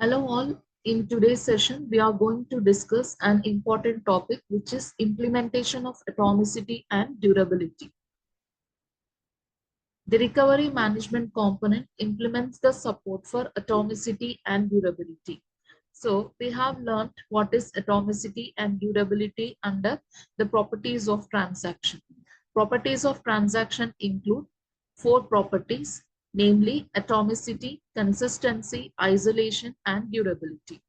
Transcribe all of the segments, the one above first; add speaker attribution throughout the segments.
Speaker 1: Hello all. In today's session, we are going to discuss an important topic, which is implementation of atomicity and durability. The recovery management component implements the support for atomicity and durability. So we have learned what is atomicity and durability under the properties of transaction. Properties of transaction include four properties, namely atomicity, consistency, isolation, and durability.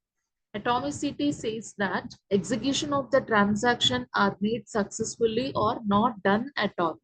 Speaker 1: Atomicity says that execution of the transaction are made successfully or not done at all,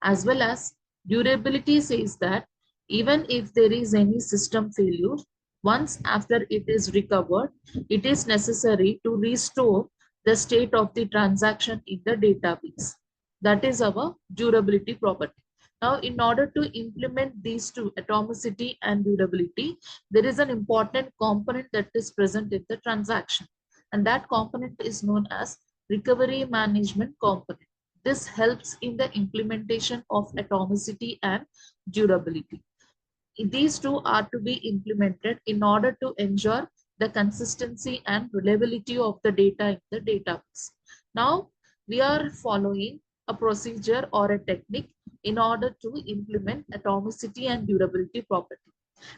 Speaker 1: as well as durability says that even if there is any system failure, once after it is recovered, it is necessary to restore the state of the transaction in the database. That is our durability property. Now, in order to implement these two, atomicity and durability, there is an important component that is present in the transaction. And that component is known as recovery management component. This helps in the implementation of atomicity and durability. These two are to be implemented in order to ensure the consistency and reliability of the data in the database. Now, we are following a procedure or a technique in order to implement atomicity and durability property.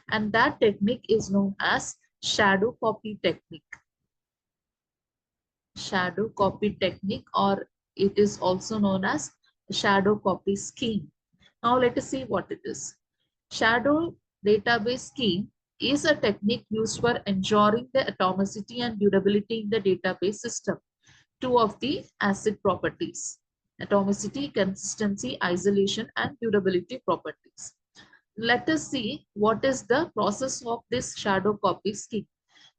Speaker 1: And that technique is known as shadow copy technique. Shadow copy technique, or it is also known as shadow copy scheme. Now let us see what it is. Shadow database scheme is a technique used for ensuring the atomicity and durability in the database system. Two of the ACID properties: atomicity, consistency, isolation, and durability properties. Let us see what is the process of this shadow copy scheme.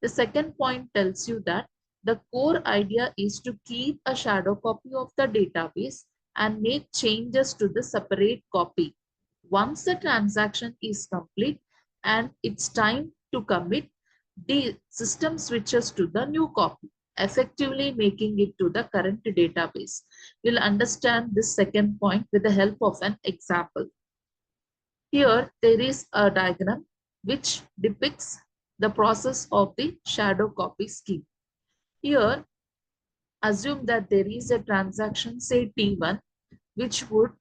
Speaker 1: The second point tells you that the core idea is to keep a shadow copy of the database and make changes to the separate copy. Once the transaction is complete and it's time to commit, the system switches to the new copy, effectively making it to the current database. We'll understand this second point with the help of an example. Here, there is a diagram which depicts the process of the shadow copy scheme. Here, assume that there is a transaction, say T1, which would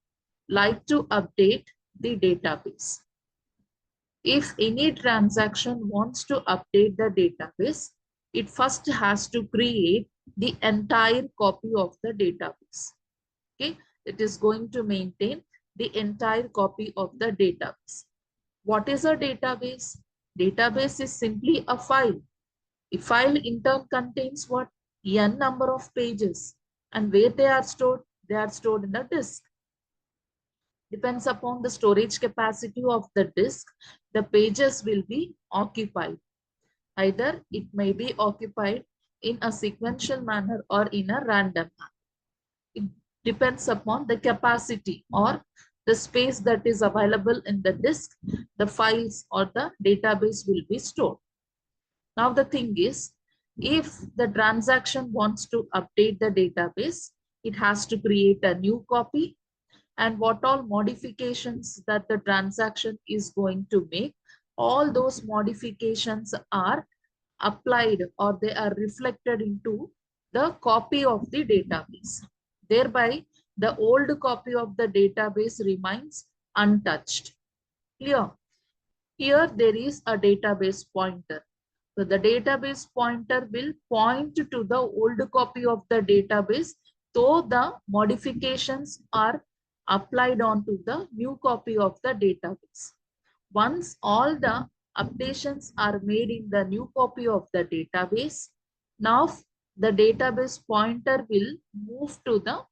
Speaker 1: like to update the database. If any transaction wants to update the database, it first has to create the entire copy of the database. Okay, it is going to maintain the entire copy of the database. What is a database? Database is simply a file. A file in turn contains what? N number of pages. And where they are stored? They are stored in the disk. Depends upon the storage capacity of the disk, the pages will be occupied. Either it may be occupied in a sequential manner or in a random manner. It depends upon the capacity or the space that is available in the disk, the files or the database will be stored. Now the thing is, if the transaction wants to update the database, it has to create a new copy, and what all modifications that the transaction is going to make, all those modifications are applied or they are reflected into the copy of the database. Thereby, the old copy of the database remains untouched. Clear? Here there is a database pointer. So the database pointer will point to the old copy of the database, though the modifications are applied onto the new copy of the database. Once all the updations are made in the new copy of the database, now the database pointer will move to the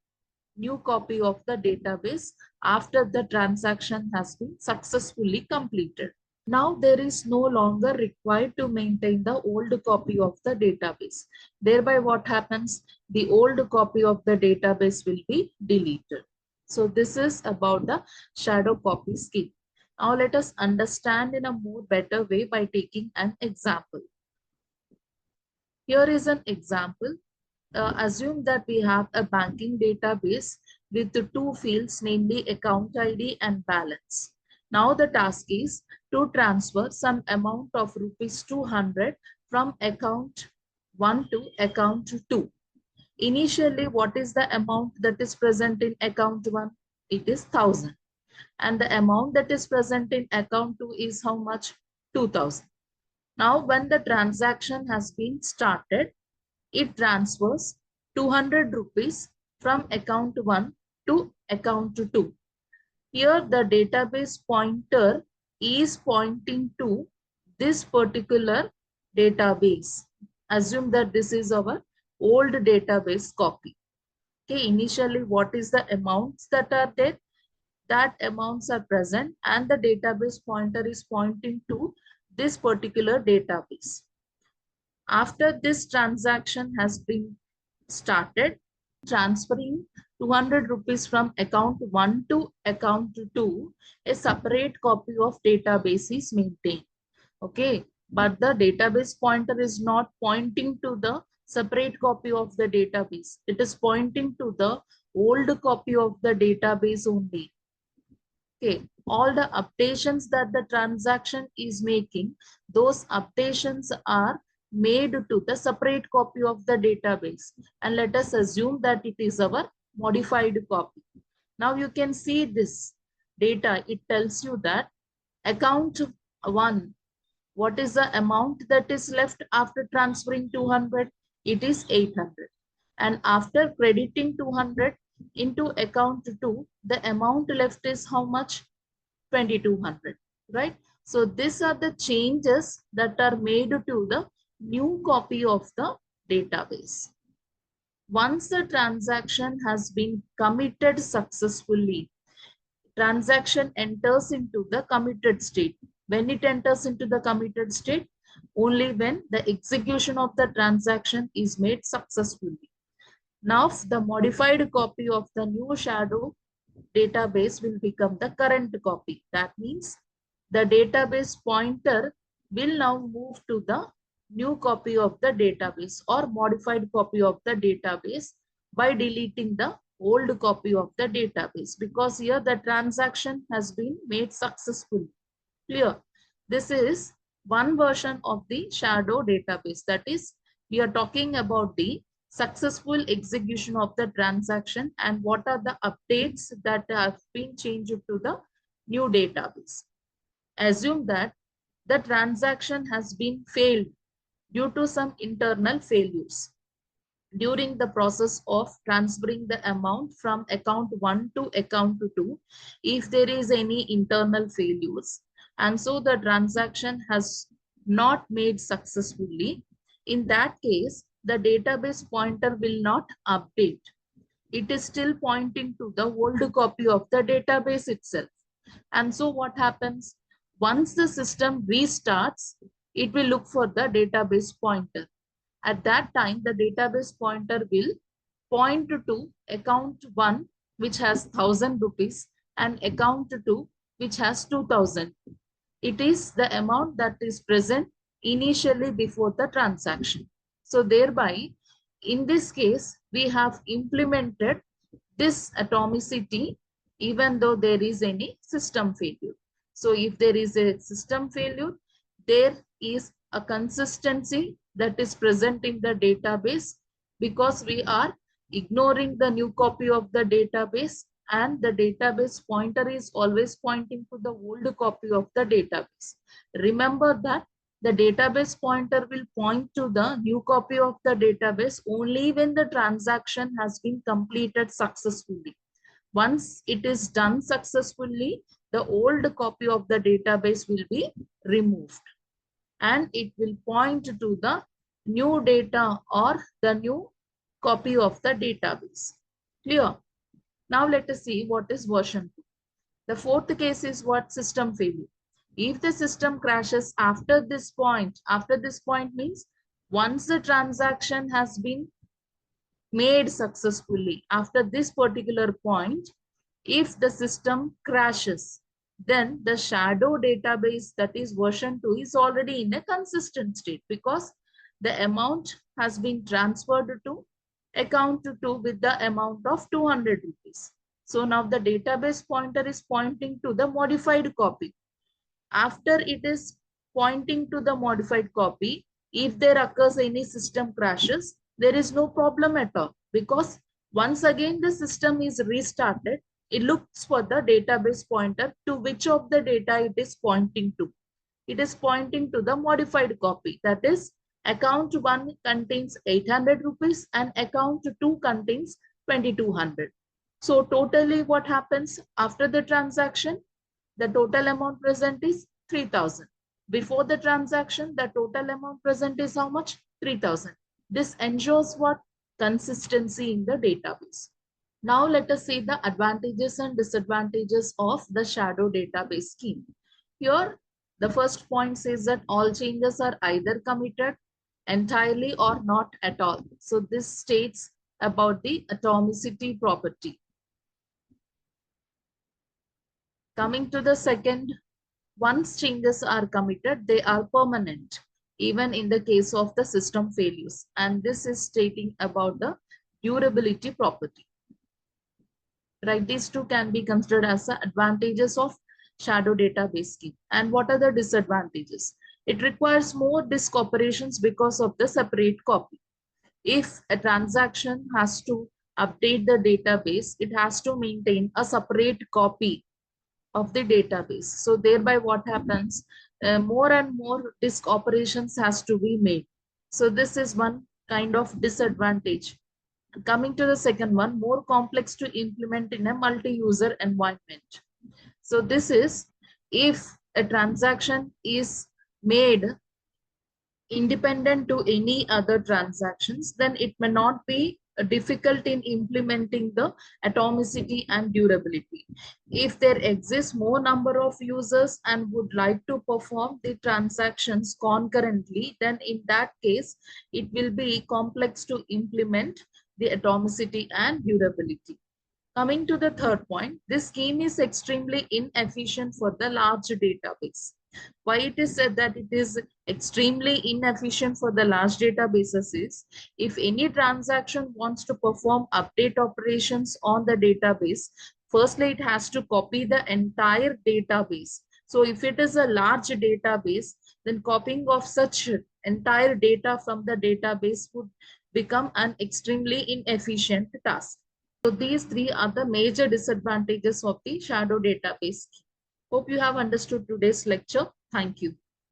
Speaker 1: new copy of the database after the transaction has been successfully completed. Now there is no longer required to maintain the old copy of the database. Thereby what happens? The old copy of the database will be deleted. So this is about the shadow copy scheme. Now let us understand in a more better way by taking an example. Here is an example. Assume that we have a banking database with the two fields, namely account ID and balance. Now the task is to transfer some amount of rupees 200 from account 1 to account 2. Initially, what is the amount that is present in account 1? It is 1000. And the amount that is present in account 2 is how much? 2000. Now, when the transaction has been started, it transfers 200 rupees from account 1 to account 2. Here, the database pointer is pointing to this particular database. Assume that this is our old database copy. Okay, initially, what is the amounts that are there? That amounts are present and the database pointer is pointing to this particular database. After this transaction has been started, transferring 200 rupees from account 1 to account 2, a separate copy of database is maintained. Okay, but the database pointer is not pointing to the separate copy of the database. It is pointing to the old copy of the database only. Okay, all the updations that the transaction is making, those updations are made to the separate copy of the database. And let us assume that it is our modified copy. Now you can see this data. It tells you that account 1, what is the amount that is left after transferring 200? It is 800. And after crediting 200 into account 2, the amount left is how much? 2200, right? So these are the changes that are made to the new copy of the database. Once the transaction has been committed successfully, transaction enters into the committed state. When it enters into the committed state, only when the execution of the transaction is made successfully. Now the modified copy of the new shadow database will become the current copy. That means the database pointer will now move to the new copy of the database or modified copy of the database by deleting the old copy of the database, because here the transaction has been made successfully. Clear? This is one version of the shadow database. That is, we are talking about the successful execution of the transaction and what are the updates that have been changed to the new database. Assume that the transaction has been failed due to some internal failures. During the process of transferring the amount from account 1 to account 2, if there is any internal failures, and so the transaction has not made successfully, in that case, the database pointer will not update. It is still pointing to the old copy of the database itself. And so what happens? Once the system restarts, it will look for the database pointer. At that time, the database pointer will point to account 1, which has 1000 rupees, and account 2, which has 2000. It is the amount that is present initially before the transaction. So thereby, in this case, we have implemented this atomicity even though there is any system failure. So if there is a system failure, there is a consistency that is present in the database because we are ignoring the new copy of the database and the database pointer is always pointing to the old copy of the database. Remember that the database pointer will point to the new copy of the database only when the transaction has been completed successfully. Once it is done successfully, the old copy of the database will be removed and it will point to the new data or the new copy of the database. Clear? Now let us see what is version 2. The fourth case is what? System failure. If the system crashes after this point means once the transaction has been made successfully, after this particular point, if the system crashes, then the shadow database, that is version 2, is already in a consistent state because the amount has been transferred to account 2 with the amount of 200 rupees. So now the database pointer is pointing to the modified copy. After it is pointing to the modified copy, if there occurs any system crashes, there is no problem at all, because once again the system is restarted, it looks for the database pointer to which of the data it is pointing to. It is pointing to the modified copy. That is, account 1 contains 800 rupees and account 2 contains 2200. So totally what happens after the transaction? The total amount present is 3000. Before the transaction, the total amount present is how much? 3000. This ensures what? Consistency in the database. Now let us see the advantages and disadvantages of the shadow database scheme. Here, the first point says that all changes are either committed entirely or not at all. So this states about the atomicity property. Coming to the second, once changes are committed, they are permanent, even in the case of the system failures. And this is stating about the durability property. Right, these two can be considered as the advantages of shadow database scheme. And what are the disadvantages? It requires more disk operations because of the separate copy. If a transaction has to update the database, it has to maintain a separate copy of the database. So thereby what happens, more and more disk operations has to be made. So this is one kind of disadvantage. Coming to the second one, more complex to implement in a multi-user environment. So this is, if a transaction is made independent to any other transactions, then it may not be difficult in implementing the atomicity and durability. If there exists more number of users and would like to perform the transactions concurrently, then in that case, it will be complex to implement the atomicity and durability. Coming to the third point, this scheme is extremely inefficient for the large database. Why it is said that it is extremely inefficient for the large databases is, if any transaction wants to perform update operations on the database, firstly it has to copy the entire database. So if it is a large database, then copying of such entire data from the database would become an extremely inefficient task. So these three are the major disadvantages of the shadow database. Hope you have understood today's lecture. Thank you.